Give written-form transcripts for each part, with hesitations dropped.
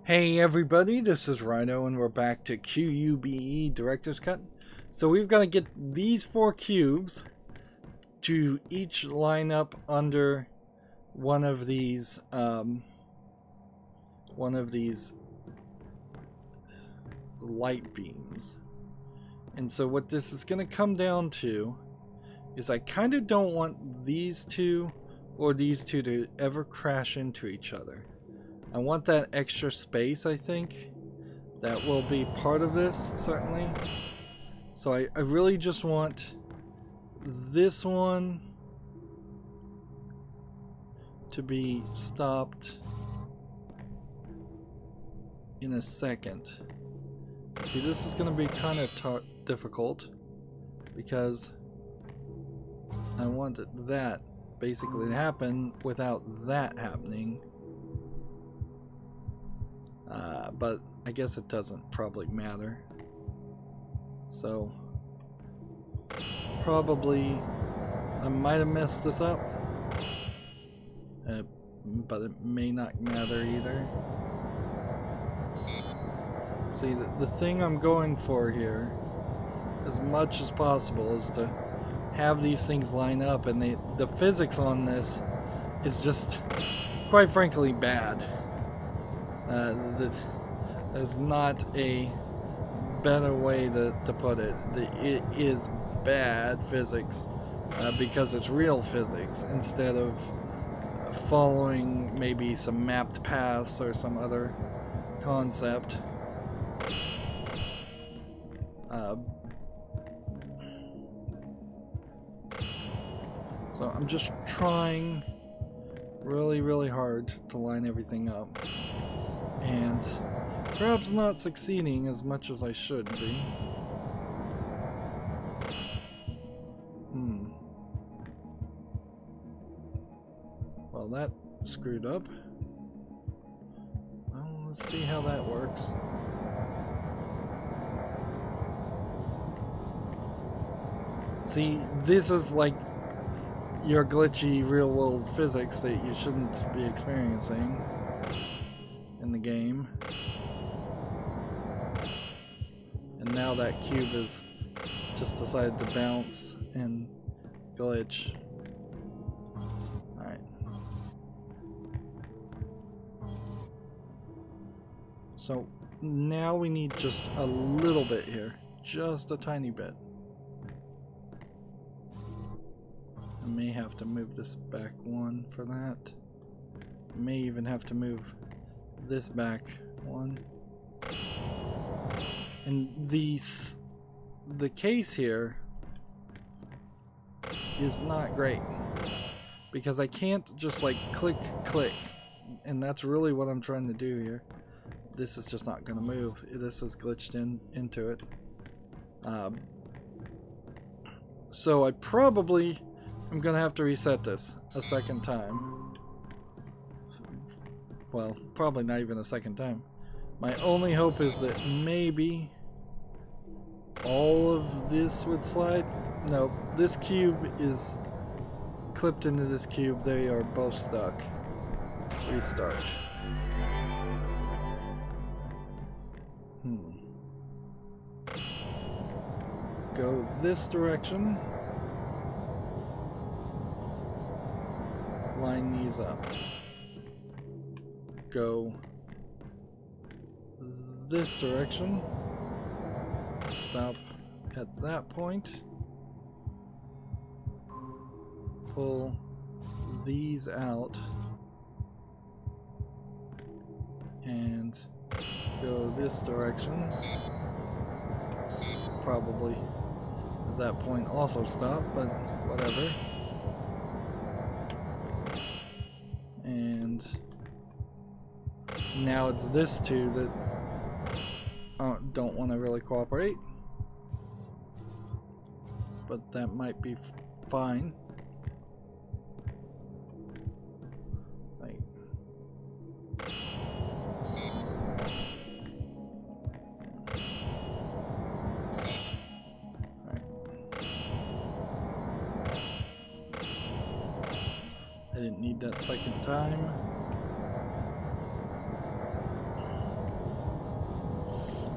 Hey everybody, this is Rydo and we're back to Q.U.B.E. Director's Cut. So we've got to get these 4 cubes to each line up under one of these light beams. And so what this is going to come down to is I kind of don't want these two or these two to ever crash into each other. I want that extra space, I think. That will be part of this, certainly. So I really just want this one to be stopped in a second. See, this is going to be kind of difficult because I want that basically to happen without that happening. But I guess it doesn't probably matter. So probably I might have messed this up, but it may not matter either. See, the thing I'm going for here, as much as possible, is to have these things line up, and the physics on this is just, quite frankly, bad. There's not a better way to put it. It is bad physics because it's real physics instead of following maybe some mapped paths or some other concept. So I'm just trying really hard to line everything up. And perhaps not succeeding as much as I should be. Well, that screwed up. Well, let's see how that works. See, this is like your glitchy real-world physics that you shouldn't be experiencing in the game. And now that cube has just decided to bounce and glitch. Alright. So now we need just a little bit here. Just a tiny bit. I may have to move this back one for that. I may even have to move this back one. And the case here is not great because I can't just like click, and that's really what I'm trying to do here. This is just not going to move. This is glitched into it. So I probably am going to have to reset this a second time. Well, probably not even a second time. My only hope is that maybe all of this would slide. No, this cube is clipped into this cube. They are both stuck. Restart. Go this direction. Line these up. Go this direction. Stop at that point. Pull these out. And go this direction. Probably at that point also stop, but whatever. And now it's this two that don't want to really cooperate, but that might be fine. Right. I didn't need that second time.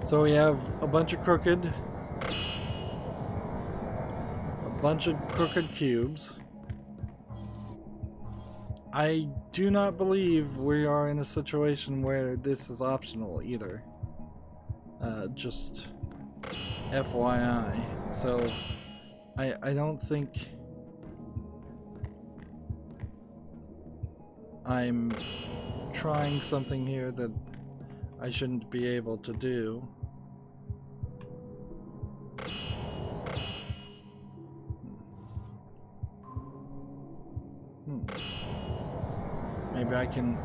So we have a bunch of crooked cubes. I do not believe we are in a situation where this is optional either. Just FYI. So I don't think I'm trying something here that I shouldn't be able to do. Maybe I can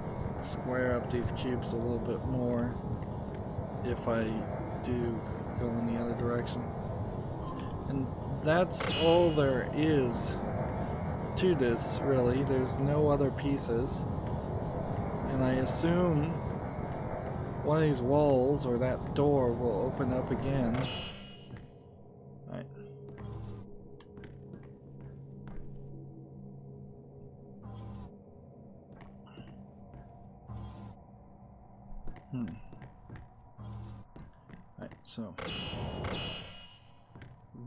square up these cubes a little bit more if I do go in the other direction. And that's all there is to this, really. There's no other pieces. And I assume one of these walls or that door will open up again. Alright. Alright, so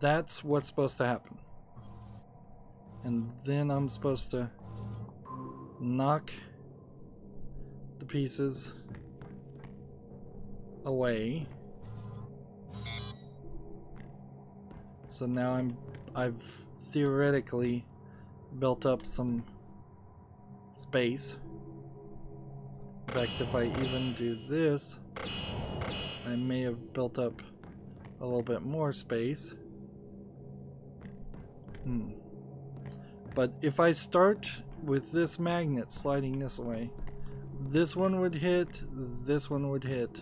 that's what's supposed to happen. And then I'm supposed to knock the pieces away. So now I've theoretically built up some space. In fact, if I even do this, I may have built up a little bit more space. But if I start with this magnet sliding this way, this one would hit, this one would hit,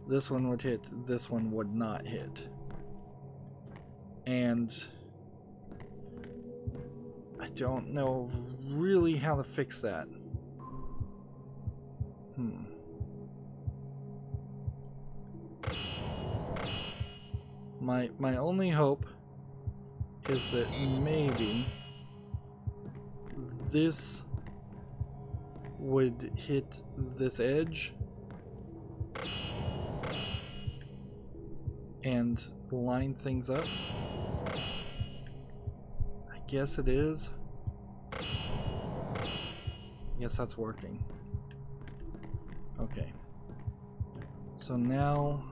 this one would hit, this one would not hit. And I don't know really how to fix that. My only hope is that maybe this would hit this edge and line things up. I guess it is. I guess that's working. Okay. So now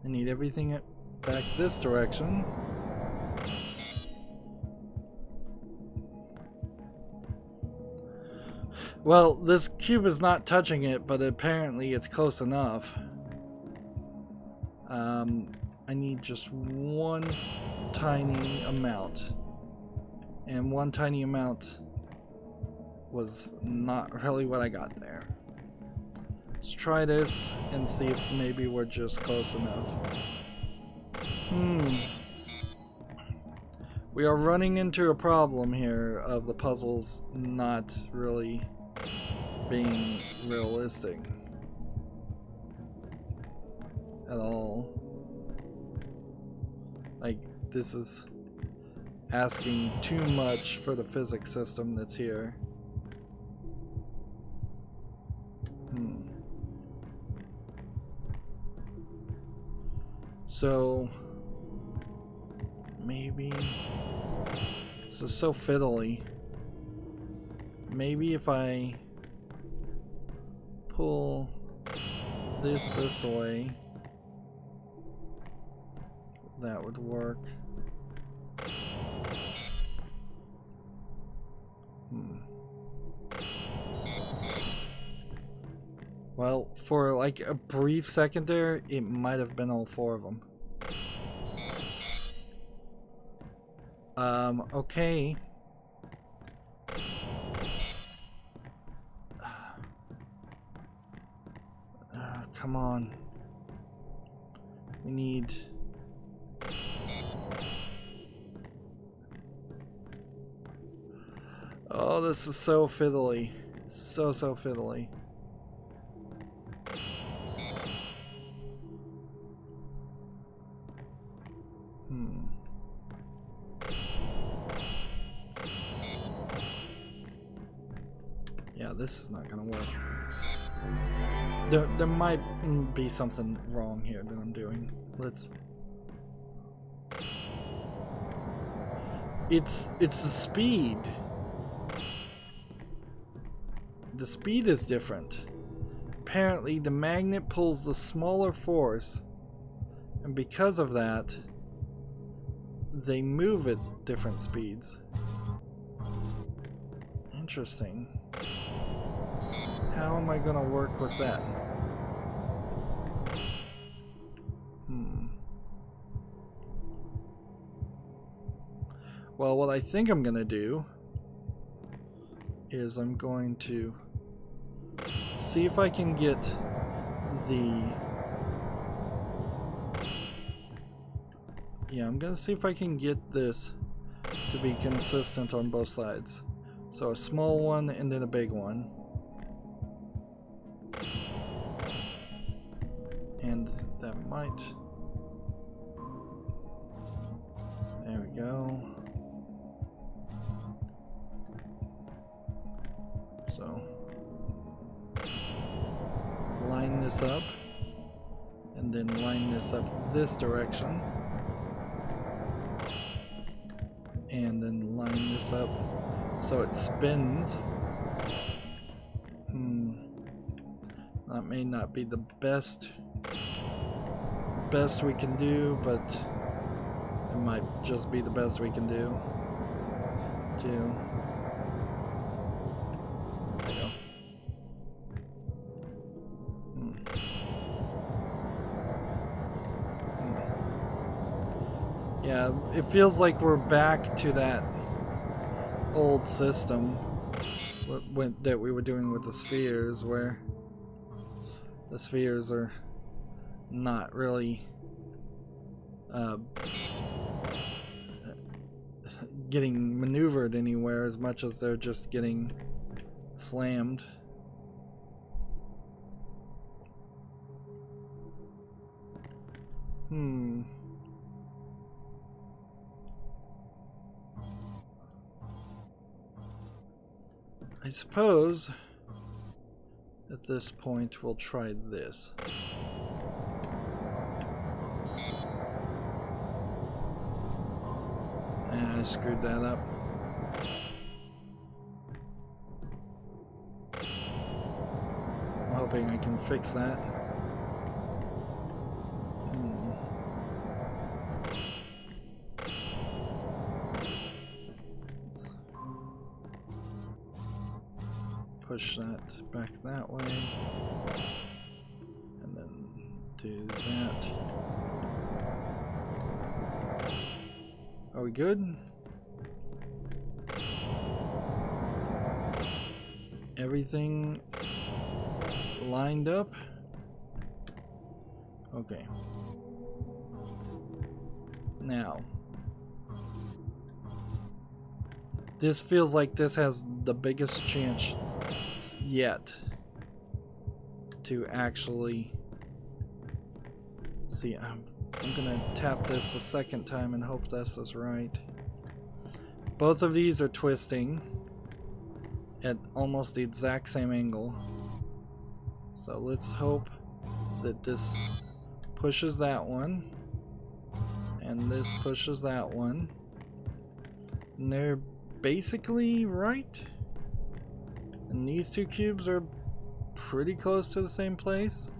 I need everything back this direction. Well, this cube is not touching it, but apparently it's close enough. I need just one tiny amount. And one tiny amount was not really what I got there. Let's try this and see if maybe we're just close enough. We are running into a problem here of the puzzles not really being realistic at all. Like, this is asking too much for the physics system that's here. So maybe this is so fiddly. Maybe if I pull this way, that would work. Well, for like a brief second there, it might have been all four of them. Okay. Come on. We need... Oh, this is so fiddly. So fiddly. Yeah, this is not gonna work. There might be something wrong here that I'm doing. It's the speed. The speed is different. Apparently the magnet pulls the smaller force, and because of that they move at different speeds. Interesting. How am I gonna work with that? Well, what I think I'm gonna do is I'm going to see if I can get I'm gonna see if I can get this to be consistent on both sides. So a small one and then a big one. And that might... There we go. So line this up and then line this up this direction and then line this up so it spins. That may not be the best we can do, but it might just be the best we can do too. Yeah, it feels like we're back to that old system that we were doing with the spheres, where the spheres are not really getting maneuvered anywhere as much as they're just getting slammed. I suppose at this point we'll try this. I screwed that up. I'm hoping I can fix that. Push that back that way, and then do that. Are we good? Everything lined up? Okay. Now, this feels like this has the biggest chance yet to actually see. I'm gonna tap this a second time and hope this is right. Both of these are twisting at almost the exact same angle, so let's hope that this pushes that one and this pushes that one, and they're basically right. And these two cubes are pretty close to the same place.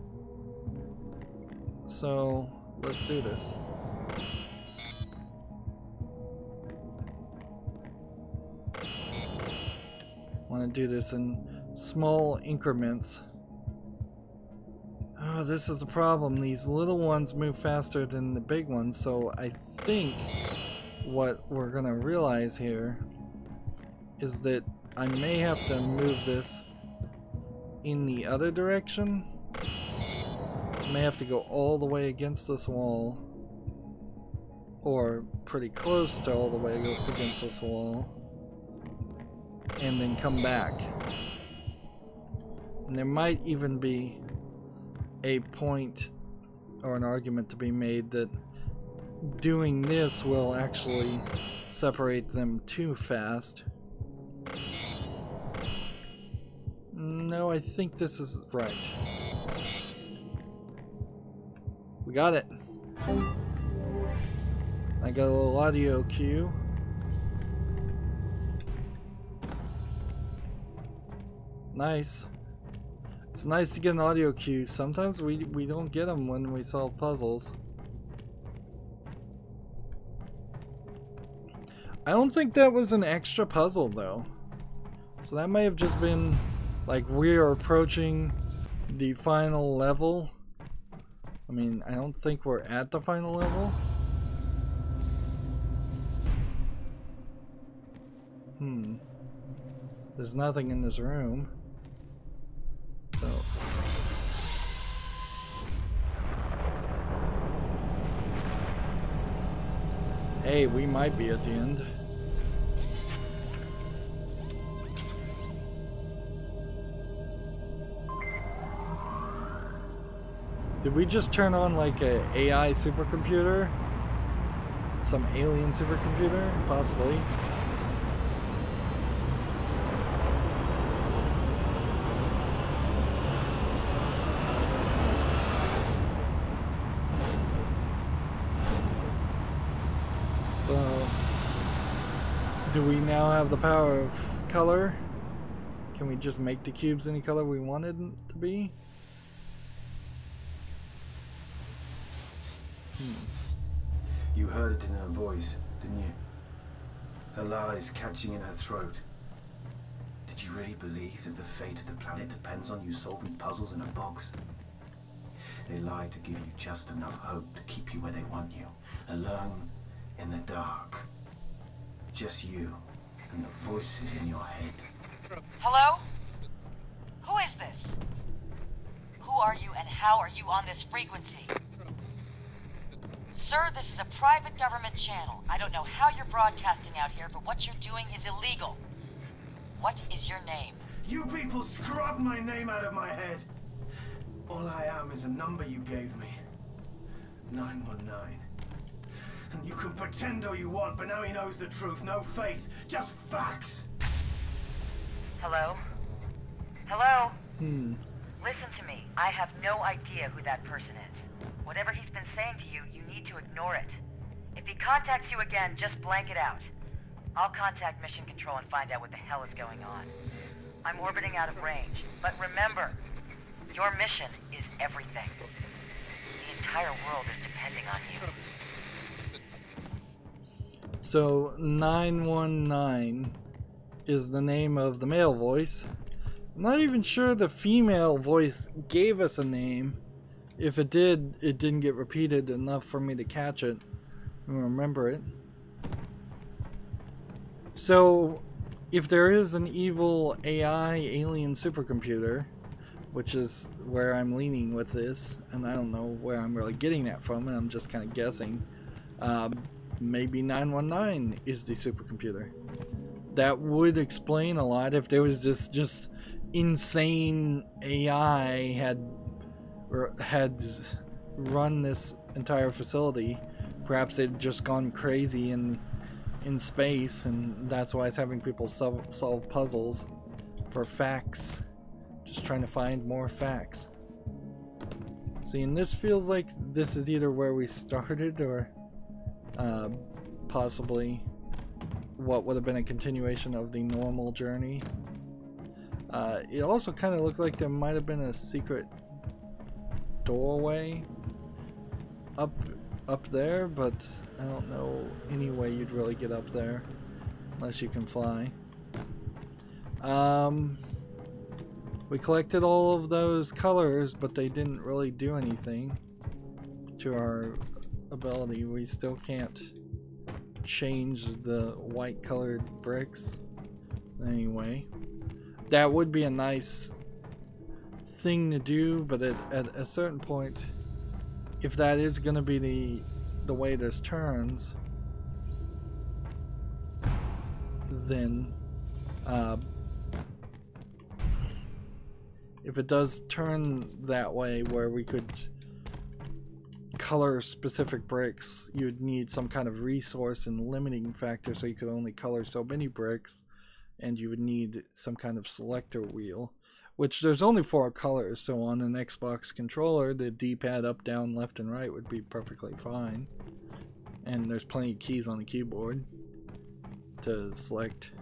So let's do this. I want to do this in small increments. Oh, this is the problem. These little ones move faster than the big ones, so I think what we're gonna realize here is that I may have to move this in the other direction. I may have to go all the way against this wall, or pretty close to all the way against this wall, and then come back. And there might even be a point or an argument to be made that doing this will actually separate them too fast. No, I think this is right. got it. I got a little audio cue. Nice. It's nice to get an audio cue. Sometimes we don't get them when we solve puzzles. I don't think that was an extra puzzle though. So that may have just been like we are approaching the final level. I mean, I don't think we're at the final level. There's nothing in this room. So hey, we might be at the end. Did we just turn on like a AI supercomputer? Some alien supercomputer? Possibly. So, do we now have the power of color? Can we just make the cubes any color we wanted them to be? You heard it in her voice, didn't you? Her lies catching in her throat. Did you really believe that the fate of the planet depends on you solving puzzles in a box? They lied to give you just enough hope to keep you where they want you, alone in the dark. Just you and the voices in your head. Hello? Who is this? Who are you and how are you on this frequency? Sir, this is a private government channel. I don't know how you're broadcasting out here, but what you're doing is illegal. What is your name? You people scrubbed my name out of my head. All I am is a number you gave me. 919. And you can pretend all you want, but now he knows the truth. No faith, just facts. Hello? Hello? Listen to me. I have no idea who that person is. Whatever he's been saying to you, you need to ignore it. If he contacts you again, just blank it out. I'll contact Mission Control and find out what the hell is going on. I'm orbiting out of range, but remember, your mission is everything. The entire world is depending on you. So 919 is the name of the male voice. I'm not even sure the female voice gave us a name. If it did, it didn't get repeated enough for me to catch it and remember it. So if there is an evil AI alien supercomputer, which is where I'm leaning with this, and I don't know where I'm really getting that from, and I'm just kind of guessing, maybe 919 is the supercomputer. That would explain a lot if there was this just insane AI had run this entire facility. Perhaps they'd just gone crazy in space, and that's why it's having people solve puzzles for facts. Just trying to find more facts. See, and this feels like this is either where we started or possibly what would have been a continuation of the normal journey. It also kind of looked like there might have been a secret doorway up there, but I don't know any way you'd really get up there unless you can fly. We collected all of those colors, but they didn't really do anything to our ability. We still can't change the white colored bricks anyway. That would be a nice thing to do, but at a certain point, if that is going to be the way this turns, then if it does turn that way where we could color specific bricks, you'd need some kind of resource and limiting factor, so you could only color so many bricks, and you would need some kind of selector wheel, which there's only 4 colors, so on an Xbox controller, the D-pad up, down, left, and right would be perfectly fine. And there's plenty of keys on the keyboard to select.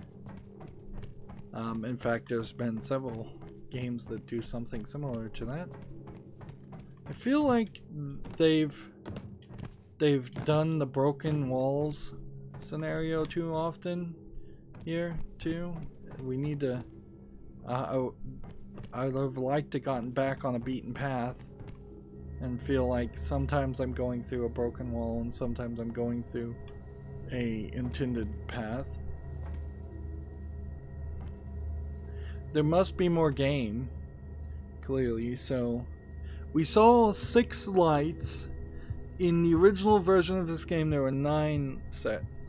In fact, there's been several games that do something similar to that. I feel like they've done the broken walls scenario too often here too. We need to I'd have liked to gotten back on a beaten path and feel like sometimes I'm going through a broken wall and sometimes I'm going through a intended path. There must be more game, clearly. So we saw 6 lights. In the original version of this game there were 9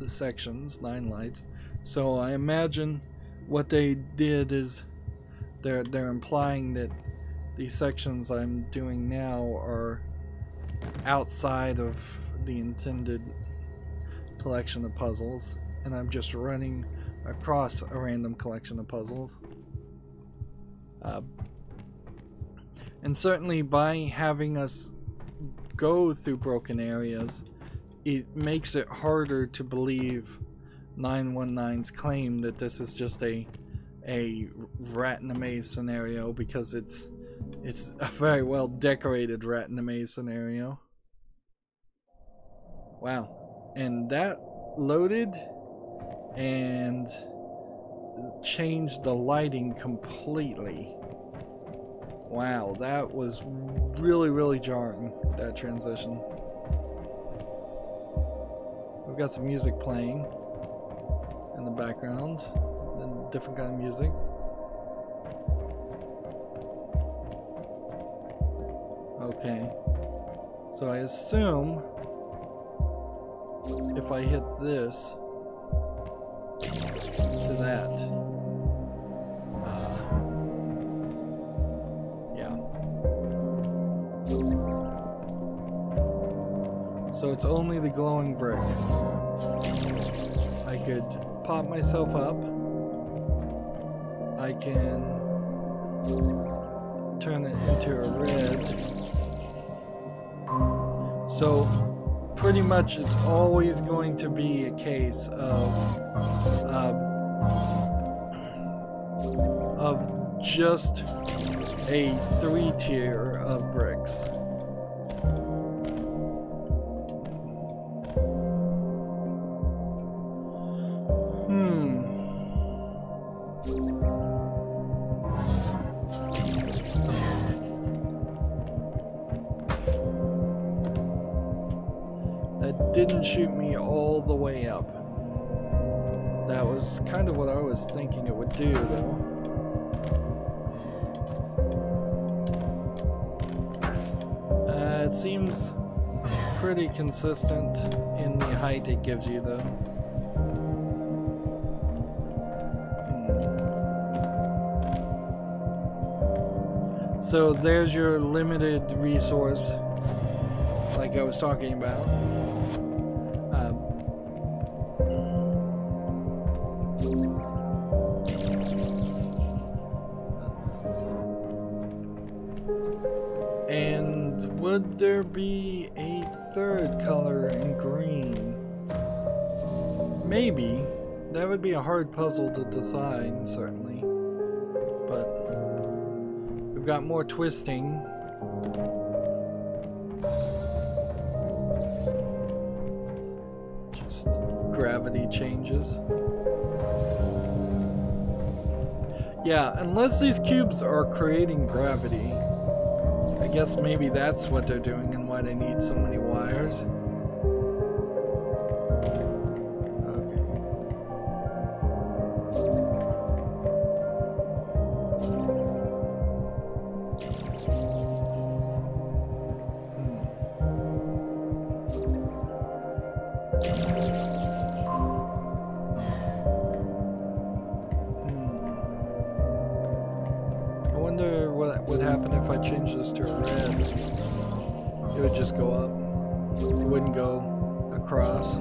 sections, 9 lights. So I imagine what they did is they're implying that these sections I'm doing now are outside of the intended collection of puzzles, and I'm just running across a random collection of puzzles. And certainly by having us go through broken areas, it makes it harder to believe 919's claim that this is just a rat in a maze scenario, because it's a very well decorated rat in a maze scenario. Wow. And that loaded and changed the lighting completely. Wow, that was really jarring, that transition. We've got some music playing in the background, and different kind of music. Okay, so I assume if I hit this to that, yeah. So it's only the glowing brick. I could pop myself up. I can turn it into a red. So pretty much it's always going to be a case of just a 3-tier of bricks. That didn't shoot me all the way up. That was kind of what I was thinking it would do, though. It seems pretty consistent in the height it gives you, though. So there's your limited resource, like I was talking about. And would there be a 3rd color in green? Maybe. That would be a hard puzzle to decide, certainly. But we've got more twisting. Just gravity changes. Yeah, unless these cubes are creating gravity, I guess maybe that's what they're doing and why they need so many wires. I wonder what would happen if I change this to a red. It would just go up. It wouldn't go across.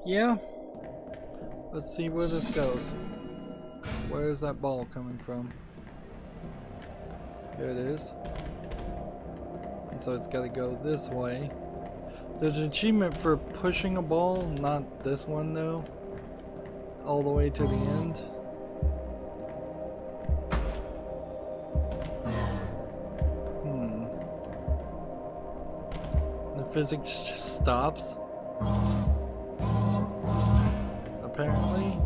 Yeah. Let's see where this goes. Where is that ball coming from? Here it is. And so it's got to go this way. There's an achievement for pushing a ball, not this one though. All the way to the end. The physics just stops. Apparently.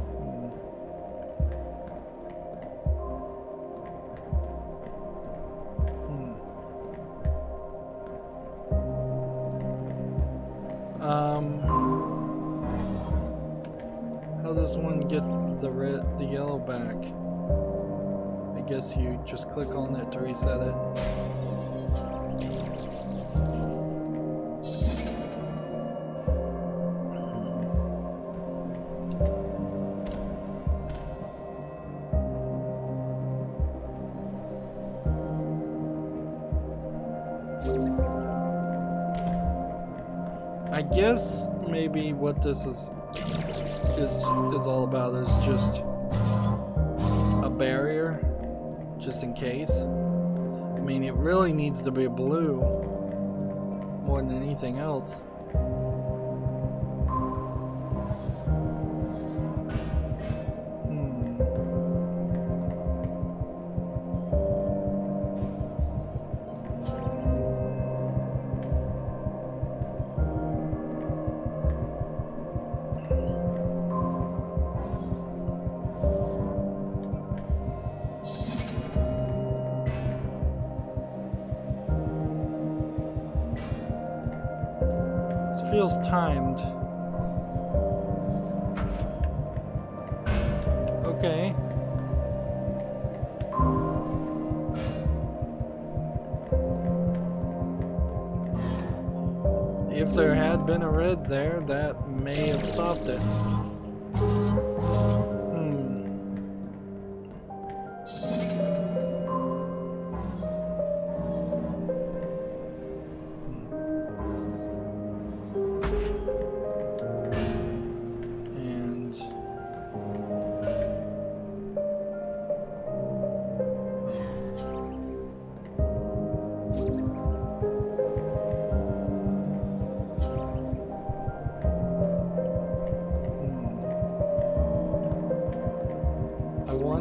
How does one get the yellow back? I guess you just click on it to reset it. I guess maybe what this is all about is just a barrier, just in case. I mean, it really needs to be a blue more than anything else. Feels timed. Okay. If there had been a red there, that may have stopped it.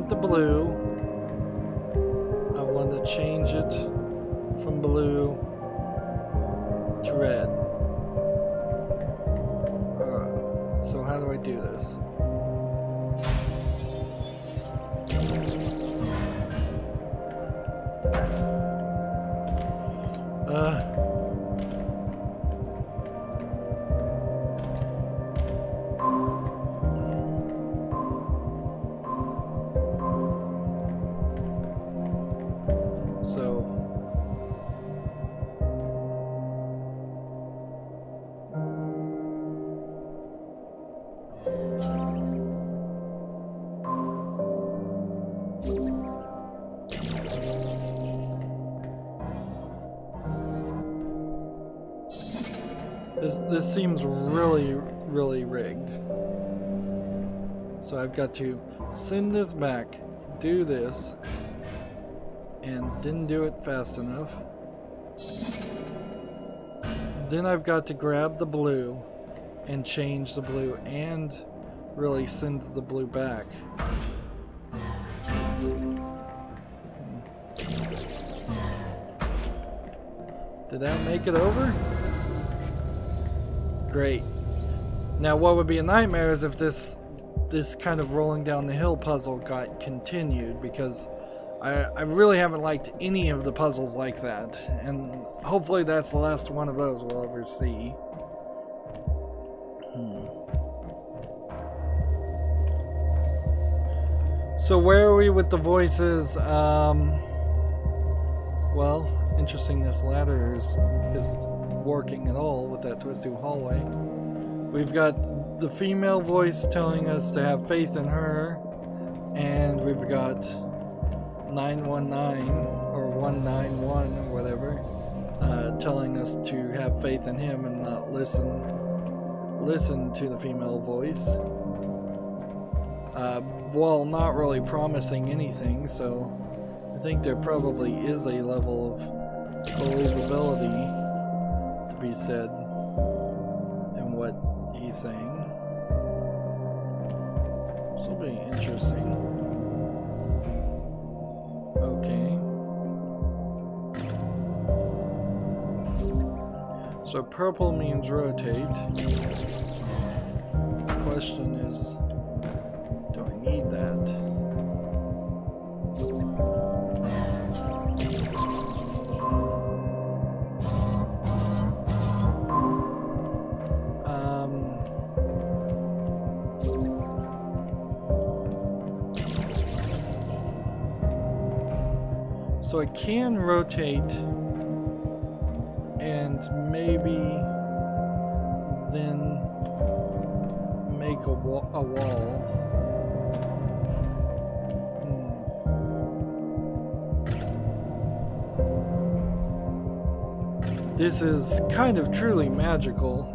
The blue. I want to change it from blue to red. So how do I do this? This seems really rigged. So I've got to send this back, do this, and didn't do it fast enough. Then I've got to grab the blue and change the blue and really send the blue back. Did that make it over? Great. Now what would be a nightmare is if this kind of rolling down the hill puzzle got continued, because I really haven't liked any of the puzzles like that, and hopefully that's the last one of those we'll ever see. So where are we with the voices? Well, interesting this ladder is working at all with that twisty hallway. We've got the female voice telling us to have faith in her, and we've got 919 or 191 or whatever telling us to have faith in him and not listen listen to the female voice. While not really promising anything, so I think there probably is a level of believability to be said in what he's saying. This will be interesting. Okay. So purple means rotate. The question is, do I need that? So I can rotate and maybe then make a wall. This is kind of truly magical,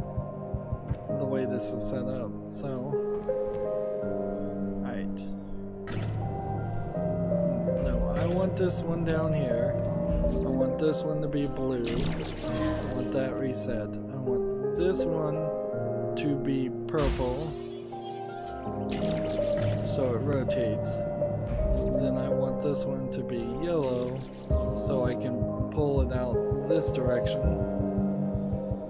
the way this is set up, so... Right. No, I want this one down here. I want this one to be blue. I want that reset. I want this one to be purple, so it rotates. Then I want this one to be yellow, so I can pull it out this direction.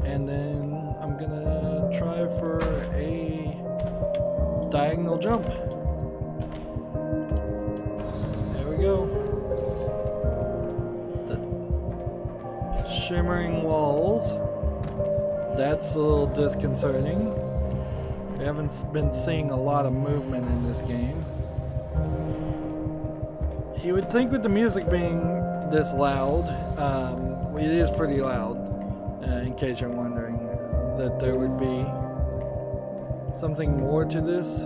And then I'm gonna try for a diagonal jump. There we go. The shimmering walls. That's a little disconcerting. We haven't been seeing a lot of movement in this game. You would think with the music being this loud, it is pretty loud, in case you're wondering, that there would be something more to this.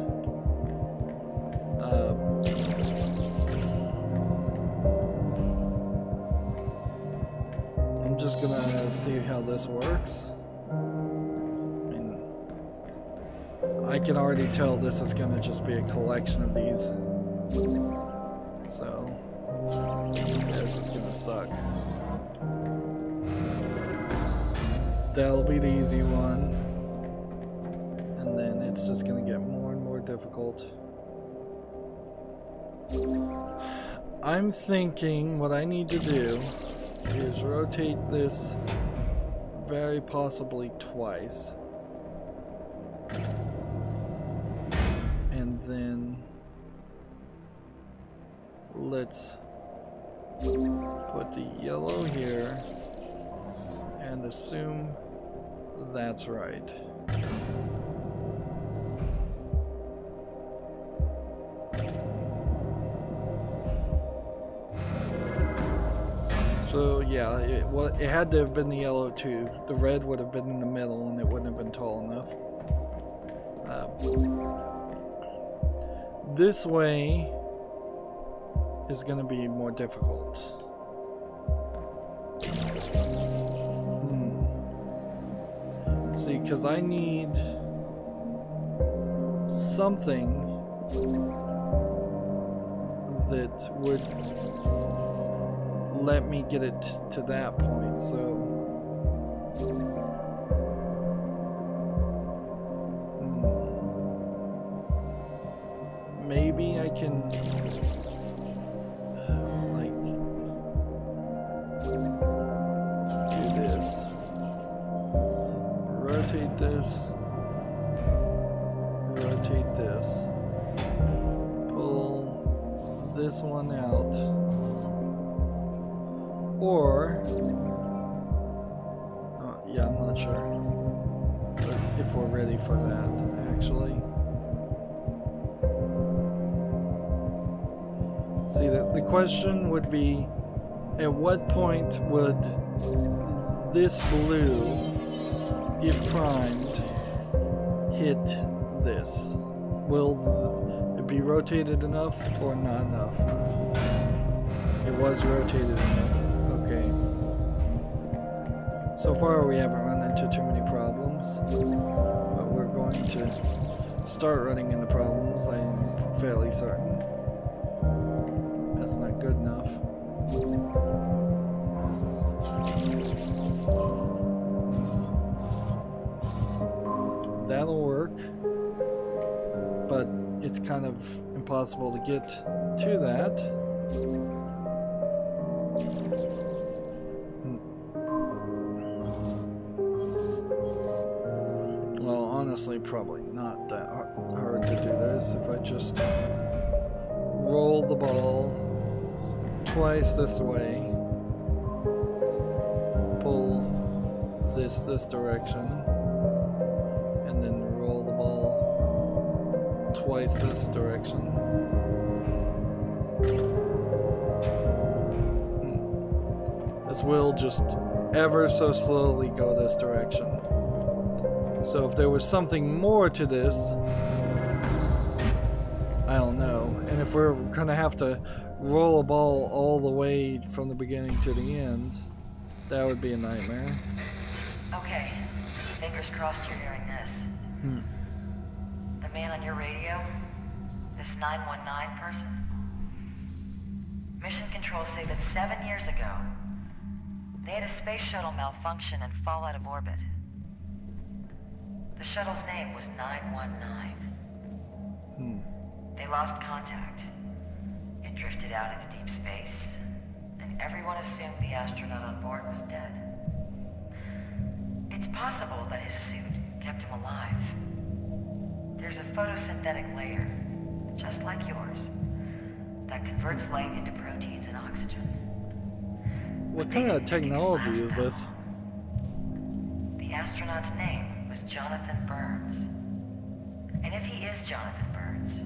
I'm just gonna see how this works. I can already tell this is gonna just be a collection of these. So, this is gonna suck. That'll be the easy one. And then it's just gonna get more and more difficult. I'm thinking what I need to do is rotate this very possibly twice. And then let's put the yellow here and assume that's right. So yeah, it had to have been the yellow too. The red would have been in the middle and it wouldn't have been tall enough. This way is going to be more difficult. See, because I need something that would let me get it to that point, so maybe I can like do this, rotate this, rotate this, pull this one out, or yeah, I'm not sure if we're ready for that actually. See, the question would be, at what point would this blue, if primed, hit this? Will it be rotated enough or not enough? It was rotated enough. Okay. So far we haven't run into too many problems, but we're going to start running into problems. I'm fairly certain. That's not good enough. That'll work, but it's kind of impossible to get to that. Well, honestly, probably not that hard to do this if I just roll the ball twice this way, pull this direction, and then roll the ball twice this direction. This will just ever so slowly go this direction. So if there was something more to this, I don't know. And if we're gonna have to roll a ball all the way from the beginning to the end, that would be a nightmare. Okay, fingers crossed you're hearing this. The man on your radio, this 919 person. Mission control say that 7 years ago, they had a space shuttle malfunction and fall out of orbit. The shuttle's name was 919. They lost contact. It drifted out into deep space, and everyone assumed the astronaut on board was dead. It's possible that his suit kept him alive. There's a photosynthetic layer, just like yours, that converts light into proteins and oxygen. What kind of technology is this? The astronaut's name was Jonathan Burns. And if he is Jonathan Burns,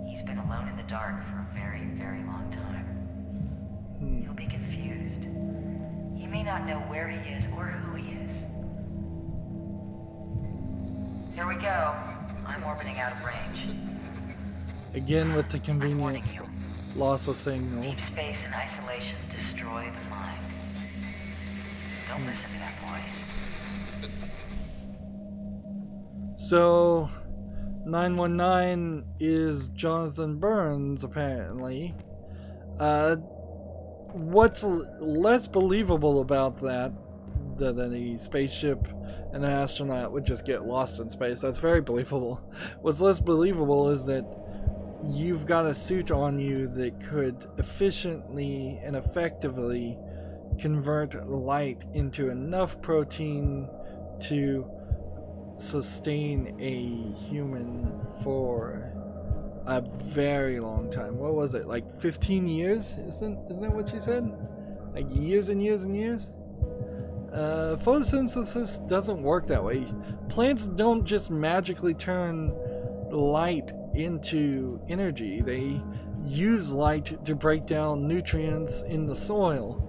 he's been alone in the dark for a very, very long time. He'll be confused. He may not know where he is or who he is. Here we go. I'm orbiting out of range. Again with the convenient loss of signal. Deep space and isolation destroy the mind. Don't listen to that voice. So 919 is Jonathan Burns, apparently. What's less believable about that than a spaceship and an astronaut would just get lost in space? That's very believable. What's less believable is that you've got a suit on you that could efficiently and effectively convert light into enough protein to sustain a human for a very long time. What was it, like 15 years? Isn't that what she said? Like years and years and years? Photosynthesis doesn't work that way. Plants don't just magically turn light into energy. They use light to break down nutrients in the soil.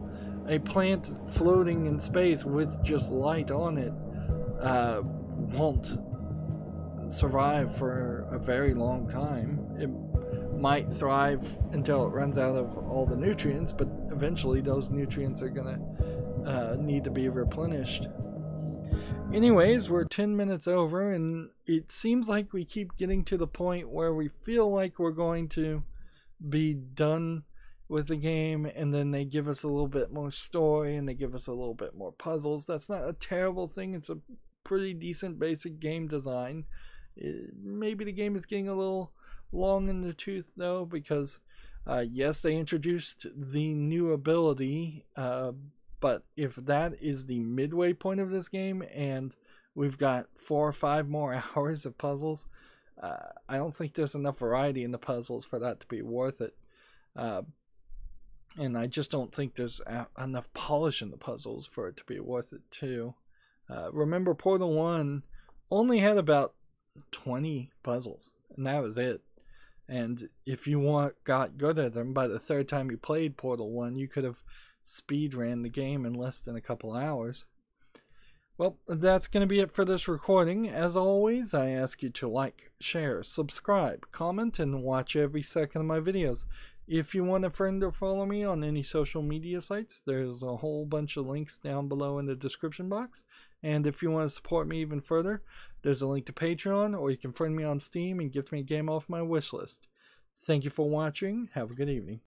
A plant floating in space with just light on it won't survive for a very long time. It might thrive until it runs out of all the nutrients, but eventually those nutrients are gonna need to be replenished. Anyways, we're 10 minutes over, and it seems like we keep getting to the point where we feel like we're going to be done with the game, and then they give us a little bit more story and they give us a little bit more puzzles. That's not a terrible thing. It's a pretty decent basic game design. Maybe the game is getting a little long in the tooth though, because yes, they introduced the new ability, but if that is the midway point of this game and we've got 4 or 5 more hours of puzzles, I don't think there's enough variety in the puzzles for that to be worth it. And I just don't think there's enough polish in the puzzles for it to be worth it too. Remember, Portal 1 only had about 20 puzzles, and that was it. And if you got good at them, by the 3rd time you played Portal 1, you could have speed ran the game in less than a couple hours. Well, that's going to be it for this recording. As always, I ask you to like, share, subscribe, comment, and watch every second of my videos. If you want a friend or follow me on any social media sites, there's a whole bunch of links down below in the description box. And if you want to support me even further, there's a link to Patreon, or you can friend me on Steam and gift me a game off my wish list. Thank you for watching. Have a good evening.